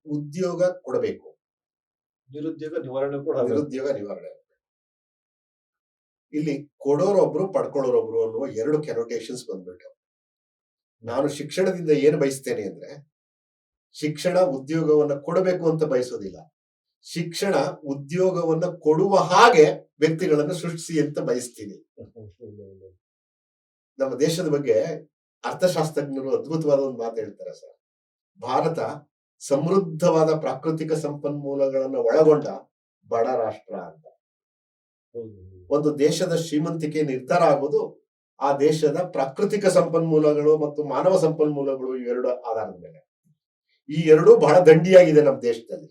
ಉದ್ಯೋಗ ಕೊಡಬೇಕು, ನಿರುದ್ಯೋಗ ನಿವಾರಣೆ ಕೂಡ ಆಗ್ಬೇಕು. ನಿರುದ್ಯೋಗ ನಿವಾರಣೆ. ಇಲ್ಲಿ ಕೊಡೋರೊಬ್ರು ಪಡ್ಕೊಳ್ಳೋರೊಬ್ರು ಅನ್ನುವ 2 ಕೆನೋಟೇಷನ್ಸ್ ಬಂದ್ಬಿಟ್ಟು, ನಾನು ಶಿಕ್ಷಣದಿಂದ ಏನು ಬಯಸ್ತೇನೆ ಅಂದ್ರೆ, ಶಿಕ್ಷಣ ಉದ್ಯೋಗವನ್ನ ಕೊಡಬೇಕು ಅಂತ ಬಯಸೋದಿಲ್ಲ, ಶಿಕ್ಷಣ ಉದ್ಯೋಗವನ್ನ ಕೊಡುವ ಹಾಗೆ ವ್ಯಕ್ತಿಗಳನ್ನು ಸೃಷ್ಟಿಸಿ ಅಂತ ಬಯಸ್ತೀನಿ. ನಮ್ಮ ದೇಶದ ಬಗ್ಗೆ ಅರ್ಥಶಾಸ್ತ್ರಜ್ಞರು ಅದ್ಭುತವಾದ ಒಂದು ಮಾತು ಹೇಳ್ತಾರೆ ಸರ್. ಭಾರತ ಸಮೃದ್ಧವಾದ ಪ್ರಾಕೃತಿಕ ಸಂಪನ್ಮೂಲಗಳನ್ನು ಒಳಗೊಂಡ ಬಡ ರಾಷ್ಟ್ರ ಅಂತ. ಒಂದು ದೇಶದ ಶ್ರೀಮಂತಿಕೆ ನಿರ್ಧಾರ ಆಗೋದು ಆ ದೇಶದ ಪ್ರಾಕೃತಿಕ ಸಂಪನ್ಮೂಲಗಳು ಮತ್ತು ಮಾನವ ಸಂಪನ್ಮೂಲಗಳು, ಇವೆರಡು ಆಧಾರದ ಮೇಲೆ. ಈ ಎರಡೂ ಬಹಳ ದಂಡಿಯಾಗಿದೆ ನಮ್ಮ ದೇಶದಲ್ಲಿ.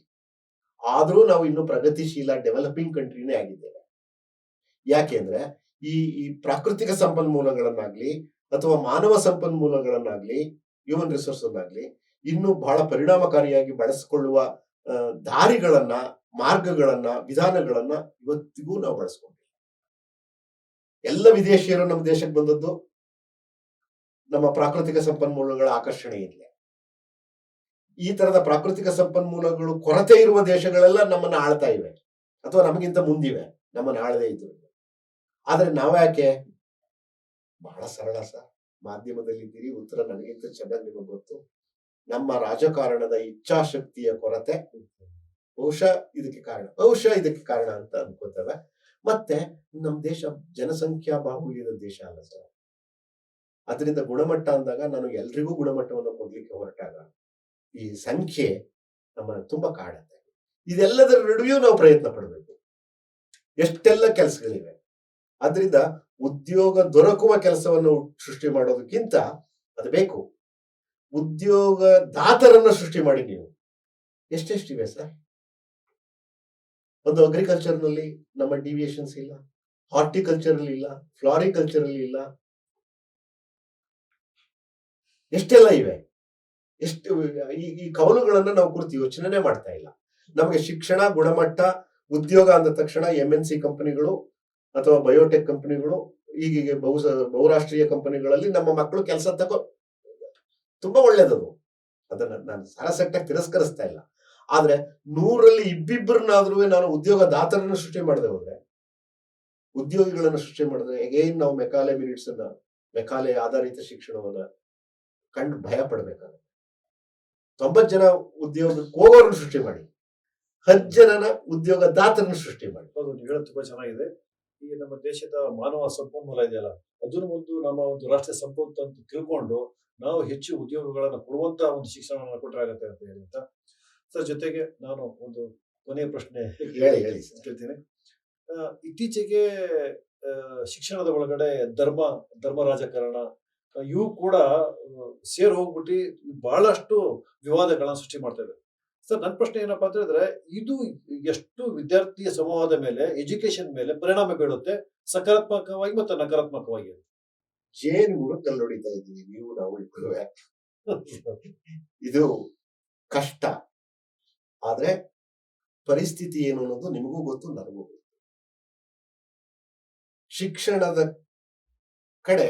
ಆದ್ರೂ ನಾವು ಇನ್ನು ಪ್ರಗತಿಶೀಲ ಡೆವಲಪಿಂಗ್ ಕಂಟ್ರಿನೇ ಆಗಿದ್ದೇವೆ. ಯಾಕೆಂದ್ರೆ ಈ ಪ್ರಾಕೃತಿಕ ಸಂಪನ್ಮೂಲಗಳನ್ನಾಗ್ಲಿ ಅಥವಾ ಮಾನವ ಸಂಪನ್ಮೂಲಗಳನ್ನಾಗ್ಲಿ, ಹ್ಯೂಮನ್ ರಿಸೋರ್ಸ್ ಅನ್ನಾಗ್ಲಿ ಇನ್ನು ಬಹಳ ಪರಿಣಾಮಕಾರಿಯಾಗಿ ಬಳಸಿಕೊಳ್ಳುವ ದಾರಿಗಳನ್ನ, ಮಾರ್ಗಗಳನ್ನ, ವಿಧಾನಗಳನ್ನ ಇವತ್ತಿಗೂ ನಾವು ಬಳಸ್ಕೊಂಡಿಲ್ಲ. ಎಲ್ಲ ವಿದೇಶಿಯರು ನಮ್ಮ ದೇಶಕ್ಕೆ ಬಂದದ್ದು ನಮ್ಮ ಪ್ರಾಕೃತಿಕ ಸಂಪನ್ಮೂಲಗಳ ಆಕರ್ಷಣೆ ಇಲ್ಲ. ಈ ತರದ ಪ್ರಾಕೃತಿಕ ಸಂಪನ್ಮೂಲಗಳು ಕೊರತೆ ಇರುವ ದೇಶಗಳೆಲ್ಲ ನಮ್ಮನ್ನ ಆಳ್ತಾ ಇವೆ ಅಥವಾ ನಮಗಿಂತ ಮುಂದಿವೆ, ನಮ್ಮನ್ನ ಆಳದೇ ಇದ್ರು. ಆದ್ರೆ ನಾವ್ಯಾಕೆ? ಬಹಳ ಸರಳ ಸರ್. ಮಾಧ್ಯಮದಲ್ಲಿದ್ದೀರಿ, ಉತ್ತರ ನನಗಿಂತ ಚೆನ್ನಾಗಿ ನಿಮಗೆ ಗೊತ್ತು. ನಮ್ಮ ರಾಜಕಾರಣದ ಇಚ್ಛಾಶಕ್ತಿಯ ಕೊರತೆ ಬಹುಶಃ ಇದಕ್ಕೆ ಕಾರಣ ಅಂತ ಅನ್ಕೋತೇವೆ. ಮತ್ತೆ ನಮ್ಮ ದೇಶ ಜನಸಂಖ್ಯಾ ಬಾಹುಳ್ಯದ ದೇಶ ಅಲ್ಲ ಸರ್. ಅದರಿಂದ ಗುಣಮಟ್ಟ ಅಂದಾಗ ನಾನು ಎಲ್ರಿಗೂ ಗುಣಮಟ್ಟವನ್ನು ಕೊಡ್ಲಿಕ್ಕೆ ಹೊರಟಾಗ ಈ ಸಂಖ್ಯೆ ನಮ್ಮನ್ನು ತುಂಬಾ ಕಾಡುತ್ತೆ. ಇದೆಲ್ಲದರ ನಡುವೆಯೂ ನಾವು ಪ್ರಯತ್ನ ಪಡಬೇಕು. ಎಷ್ಟೆಲ್ಲ ಕೆಲಸಗಳಿವೆ. ಅದರಿಂದ ಉದ್ಯೋಗ ದೊರಕುವ ಕೆಲಸವನ್ನು ಸೃಷ್ಟಿ ಮಾಡೋದಕ್ಕಿಂತ ಅದು ಬೇಕು, ಉದ್ಯೋಗ ದಾತರನ್ನ ಸೃಷ್ಟಿ ಮಾಡಿ. ನೀವು ಎಷ್ಟೆಷ್ಟಿವೆ ಸರ್? ಒಂದು ಅಗ್ರಿಕಲ್ಚರ್ ನಲ್ಲಿ ನಮ್ಮ ಡಿವಿಯೇಷನ್ಸ್ ಇಲ್ಲ, ಹಾರ್ಟಿಕಲ್ಚರ್ ಅಲ್ಲಿ ಇಲ್ಲ, ಫ್ಲಾರಿಕಲ್ಚರ್ ಅಲ್ಲಿ ಇಲ್ಲ, ಎಷ್ಟೆಲ್ಲ ಇವೆ. ಎಷ್ಟು ಈ ಕವಲುಗಳನ್ನ ನಾವು ಕುರಿತು ಯೋಚನೆ ಮಾಡ್ತಾ ಇಲ್ಲ. ನಮಗೆ ಶಿಕ್ಷಣ, ಗುಣಮಟ್ಟ, ಉದ್ಯೋಗ ಅಂದ ತಕ್ಷಣ MNC ಕಂಪನಿಗಳು ಅಥವಾ ಬಯೋಟೆಕ್ ಕಂಪನಿಗಳು, ಈಗೀಗ ಬಹುರಾಷ್ಟ್ರೀಯ ಕಂಪನಿಗಳಲ್ಲಿ ನಮ್ಮ ಮಕ್ಕಳು ಕೆಲಸ ತುಂಬಾ ಒಳ್ಳೇದದು. ಅದನ್ನ ನಾನು ಸರಸಟ್ಟಾಗಿ ತಿರಸ್ಕರಿಸ್ತಾ ಇಲ್ಲ. ಆದ್ರೆ 100ರಲ್ಲಿ ಇಬ್ಬಿಬ್ಬರನ್ನಾದ್ರೂ ನಾನು ಉದ್ಯೋಗ ದಾತರನ್ನು ಸೃಷ್ಟಿ ಮಾಡದೆ ಹೋದ್ರೆ, ಉದ್ಯೋಗಿಗಳನ್ನು ಸೃಷ್ಟಿ ಮಾಡಿದ್ರೆ, ಎಗೈನ್ ನಾವು ಮೆಕಾಲೆ ಆಧಾರಿತ ಶಿಕ್ಷಣವನ್ನ ಕಂಡು ಭಯ ಪಡ್ಬೇಕಾಗುತ್ತೆ. 90 ಜನ ಉದ್ಯೋಗಕ್ಕೆ ಹೋಗೋರನ್ನು ಸೃಷ್ಟಿ ಮಾಡಿ, 10 ಜನನ ಉದ್ಯೋಗ ದಾತರನ್ನು ಸೃಷ್ಟಿ ಮಾಡಿ. ಹೌದು, ನೀವು ಹೇಳೋದು ತುಂಬಾ ಚೆನ್ನಾಗಿದೆ. ಈಗ ನಮ್ಮ ದೇಶದ ಮಾನವ ಸಂಪನ್ಮೂಲ ಇದೆಯಲ್ಲ, ಅದನ್ನು ಒಂದು ನಮ್ಮ ಒಂದು ರಾಷ್ಟ್ರೀಯ ಸಂಪತ್ತು ಅಂತ ತಿಳ್ಕೊಂಡು ನಾವು ಹೆಚ್ಚು ಉದ್ಯೋಗಗಳನ್ನು ಕೊಡುವಂತ ಒಂದು ಶಿಕ್ಷಣವನ್ನು ಕೊಟ್ಟರೆ ಆಗತ್ತೆ ಅಂತ ಹೇಳಿ ಅಂತ ಸರ್. ಜೊತೆಗೆ ನಾನು ಒಂದು ಕೊನೆಯ ಪ್ರಶ್ನೆ ಹೇಳಿ ಕೇಳ್ತೀನಿ. ಇತ್ತೀಚೆಗೆ ಶಿಕ್ಷಣದ ಒಳಗಡೆ ಧರ್ಮ ರಾಜಕಾರಣ ಇವು ಕೂಡ ಸೇರ್ ಹೋಗ್ಬಿಟ್ಟು ಬಹಳಷ್ಟು ವಿವಾದಗಳನ್ನ ಸೃಷ್ಟಿ ಮಾಡ್ತವೆ ಸರ್. ನನ್ನ ಪ್ರಶ್ನೆ ಏನಪ್ಪಾ ಅಂತ ಹೇಳಿದ್ರೆ, ಇದು ಎಷ್ಟು ವಿದ್ಯಾರ್ಥಿಯ ಸಮೂಹದ ಮೇಲೆ, ಎಜುಕೇಶನ್ ಮೇಲೆ ಪರಿಣಾಮ ಬೀಳುತ್ತೆ, ಸಕಾರಾತ್ಮಕವಾಗಿ ಮತ್ತು ನಕಾರಾತ್ಮಕವಾಗಿ? ಜೇನುಗೂಡು ಕಲ್ಲೊಡಿತಾ ಇದ್ದೀವಿ ನೀವು, ನಾವು ಇಬ್ಬರುವೆ. ಇದು ಕಷ್ಟ. ಆದ್ರೆ ಪರಿಸ್ಥಿತಿ ಏನು ಅನ್ನೋದು ನಿಮಗೂ ಗೊತ್ತು, ನನಗೂ ಗೊತ್ತು. ಶಿಕ್ಷಣದ ಕಡೆ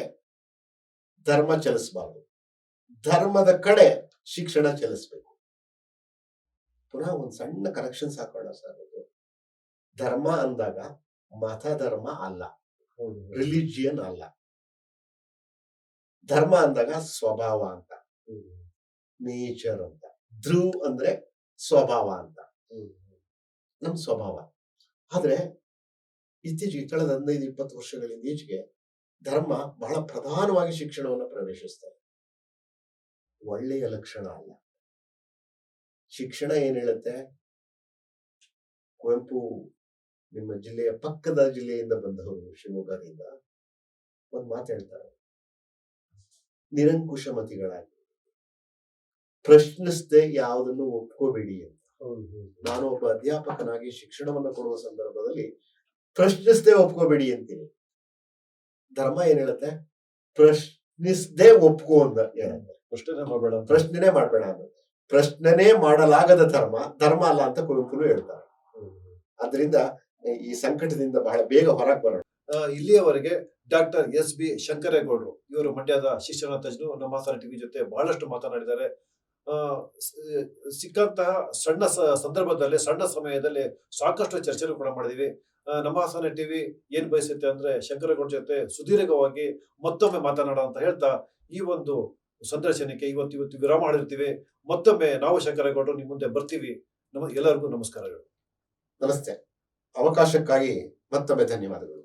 ಧರ್ಮ ಚಲಿಸಬಾರದು, ಧರ್ಮದ ಕಡೆ ಶಿಕ್ಷಣ ಚಲಿಸ್ಬೇಕು. ಪುನಃ ಒಂದು ಸಣ್ಣ ಕರೆಕ್ಷನ್ಸ್ ಹಾಕೋಣ ಸರ್. ಅದು ಧರ್ಮ ಅಂದಾಗ ಮತ ಧರ್ಮ ಅಲ್ಲ, ರಿಲಿಜಿಯನ್ ಅಲ್ಲ. ಧರ್ಮ ಅಂದಾಗ ಸ್ವಭಾವ ಅಂತ, ನೇಚರ್ ಅಂತ. ಧ್ರುವ್ ಅಂದ್ರೆ ಸ್ವಭಾವ ಅಂತ, ನಮ್ ಸ್ವಭಾವ. ಆದ್ರೆ ಇತ್ತೀಚೆಗೆ ಕಳೆದ 15-20 ವರ್ಷಗಳಿಂದ ಈಚೆಗೆ ಧರ್ಮ ಬಹಳ ಪ್ರಧಾನವಾಗಿ ಶಿಕ್ಷಣವನ್ನು ಪ್ರವೇಶಿಸ್ತಾರೆ. ಒಳ್ಳೆಯ ಲಕ್ಷಣ ಅಲ್ಲ. ಶಿಕ್ಷಣ ಏನ್ ಹೇಳುತ್ತೆ? ಕುವೆಂಪು ನಿಮ್ಮ ಜಿಲ್ಲೆಯ ಪಕ್ಕದ ಜಿಲ್ಲೆಯಿಂದ ಬಂದವರು, ಶಿವಮೊಗ್ಗದಿಂದ, ಒಂದು ಮಾತು ಹೇಳ್ತಾರೆ, ನಿರಂಕುಶ ಮತಿಗಳಾಗಿ ಪ್ರಶ್ನಿಸದೆ ಯಾವುದನ್ನು ಒಪ್ಕೋಬೇಡಿ ಅಂತ. ನಾನು ಒಬ್ಬ ಅಧ್ಯಾಪಕನಾಗಿ ಶಿಕ್ಷಣವನ್ನು ಕೊಡುವ ಸಂದರ್ಭದಲ್ಲಿ ಪ್ರಶ್ನಿಸದೆ ಒಪ್ಕೋಬೇಡಿ ಅಂತೀನಿ. ಧರ್ಮ ಏನ್ ಹೇಳುತ್ತೆ? ಪ್ರಶ್ನಿಸದೆ ಒಪ್ಕೋ ಅಂತ ಹೇಳುತ್ತೆ. ಪ್ರಶ್ನೆನೇ ಮಾಡಬೇಡ ಅಂತ. ಪ್ರಶ್ನೆನೇ ಮಾಡಲಾಗದ ಧರ್ಮ ಅಲ್ಲ ಅಂತ ಕುವೆಂಪು ಹೇಳ್ತಾರೆ. ಅದರಿಂದ ಈ ಸಂಕಟದಿಂದ ಬಹಳ ಬೇಗ ಹೊರಗೆ ಬರೋಣ. ಇಲ್ಲಿಯವರೆಗೆ ಡಾಕ್ಟರ್ ಎಸ್ ಬಿ ಶಂಕರೇಗೌಡರು, ಇವರು ಮಂಡ್ಯದ ಶಿಕ್ಷಣ ತಜ್ಞರು, ನಮ್ಮ ಹಾಸನ ಟಿವಿ ಜೊತೆ ಬಹಳಷ್ಟು ಮಾತನಾಡಿದ್ದಾರೆ. ಸಿಕ್ಕಂತಹ ಸಣ್ಣ ಸಂದರ್ಭದಲ್ಲಿ, ಸಣ್ಣ ಸಮಯದಲ್ಲಿ ಸಾಕಷ್ಟು ಚರ್ಚೆ ಕೂಡ ಮಾಡಿದೀವಿ. ನಮ್ಮ ಹಾಸನ ಟಿವಿ ಏನ್ ಬಯಸುತ್ತೆ ಅಂದ್ರೆ ಶಂಕರೇಗೌಡ ಜೊತೆ ಸುದೀರ್ಘವಾಗಿ ಮತ್ತೊಮ್ಮೆ ಮಾತನಾಡ ಅಂತ ಹೇಳ್ತಾ ಈ ಒಂದು ಸಂದರ್ಶನಕ್ಕೆ ಇವತ್ತು ವಿರಾಮ ಮಾಡಿರ್ತೀವಿ. ಮತ್ತೊಮ್ಮೆ ನಾವು ಶಂಕರೇಗೌಡರು ನಿಮ್ಮ ಮುಂದೆ ಬರ್ತೀವಿ. ಎಲ್ಲರಿಗೂ ನಮಸ್ಕಾರಗಳು. ನಮಸ್ತೆ. ಅವಕಾಶಕ್ಕಾಗಿ ಮತ್ತೊಮ್ಮೆ ಧನ್ಯವಾದಗಳು.